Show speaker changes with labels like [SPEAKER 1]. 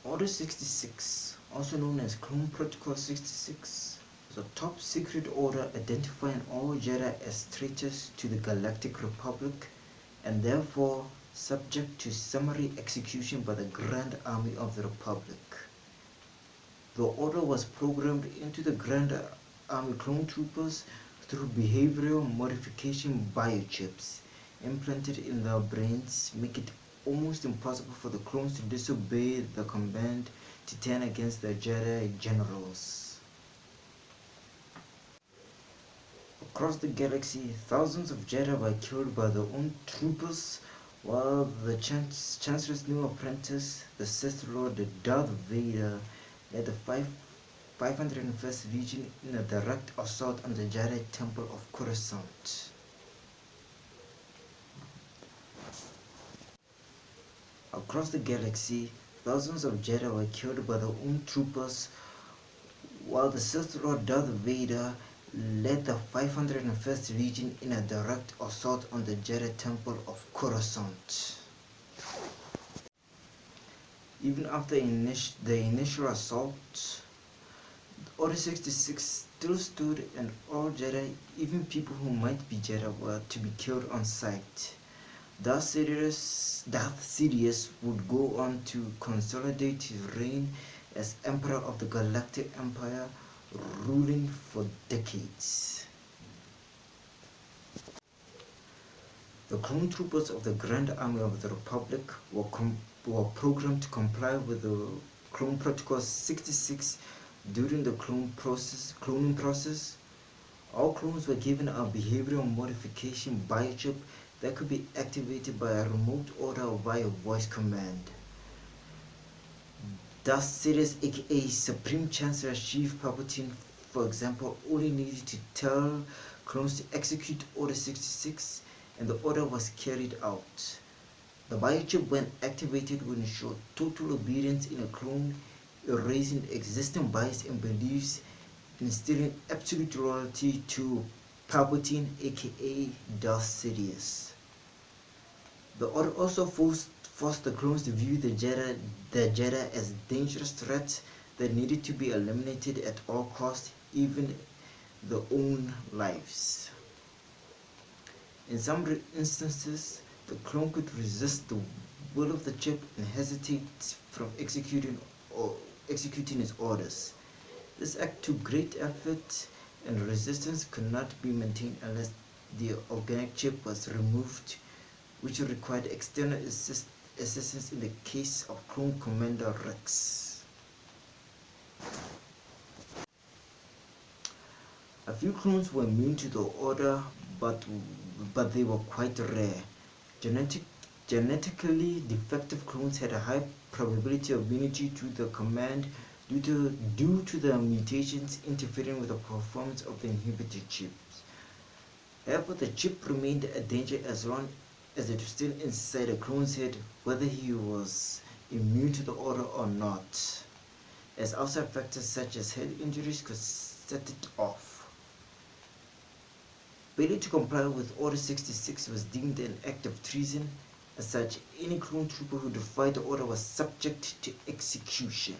[SPEAKER 1] Order 66, also known as Clone Protocol 66, is a top secret order identifying all Jedi as traitors to the Galactic Republic and therefore subject to summary execution by the Grand Army of the Republic. The order was programmed into the Grand Army clone troopers through behavioral modification biochips implanted in their brains, make it almost impossible for the clones to disobey the command to turn against their Jedi generals. Across the galaxy, thousands of Jedi were killed by their own troopers, while the Chancellor's new apprentice, the Sith Lord Darth Vader, led the 501st Legion in a direct assault on the Jedi Temple of Coruscant. Across the galaxy, thousands of Jedi were killed by their own troopers, while the Sith Lord Darth Vader led the 501st Legion in a direct assault on the Jedi Temple of Coruscant. Even after the initial assault, Order 66 still stood, and all Jedi, even people who might be Jedi, were to be killed on sight. Darth Sidious would go on to consolidate his reign as Emperor of the Galactic Empire, ruling for decades. The clone troopers of the Grand Army of the Republic were programmed to comply with the Clone Protocol 66 during the cloning process. All clones were given a behavioral modification biochip that could be activated by a remote order via voice command. Darth Sidious, aka Supreme Chancellor Chief Palpatine, for example, only needed to tell clones to execute Order 66, and the order was carried out. The biochip, when activated, would ensure total obedience in a clone, erasing existing bias and beliefs, instilling absolute loyalty to Palpatine, aka Darth Sidious. The order also forced the clones to view the Jedi as dangerous threats that needed to be eliminated at all costs, even their own lives. In some instances, the clone could resist the will of the chip and hesitate from executing its orders. This act took great effort, and resistance could not be maintained unless the organic chip was removed, which required external assistance in the case of Clone Commander Rex. A few clones were immune to the order, but they were quite rare. Genetically defective clones had a high probability of immunity to the command due to the mutations interfering with the performance of the inhibitor chips. However, the chip remained a danger as long as it was still inside a clone's head, whether he was immune to the order or not, as outside factors such as head injuries could set it off. Failure to comply with Order 66 was deemed an act of treason. As such, any clone trooper who defied the order was subject to execution.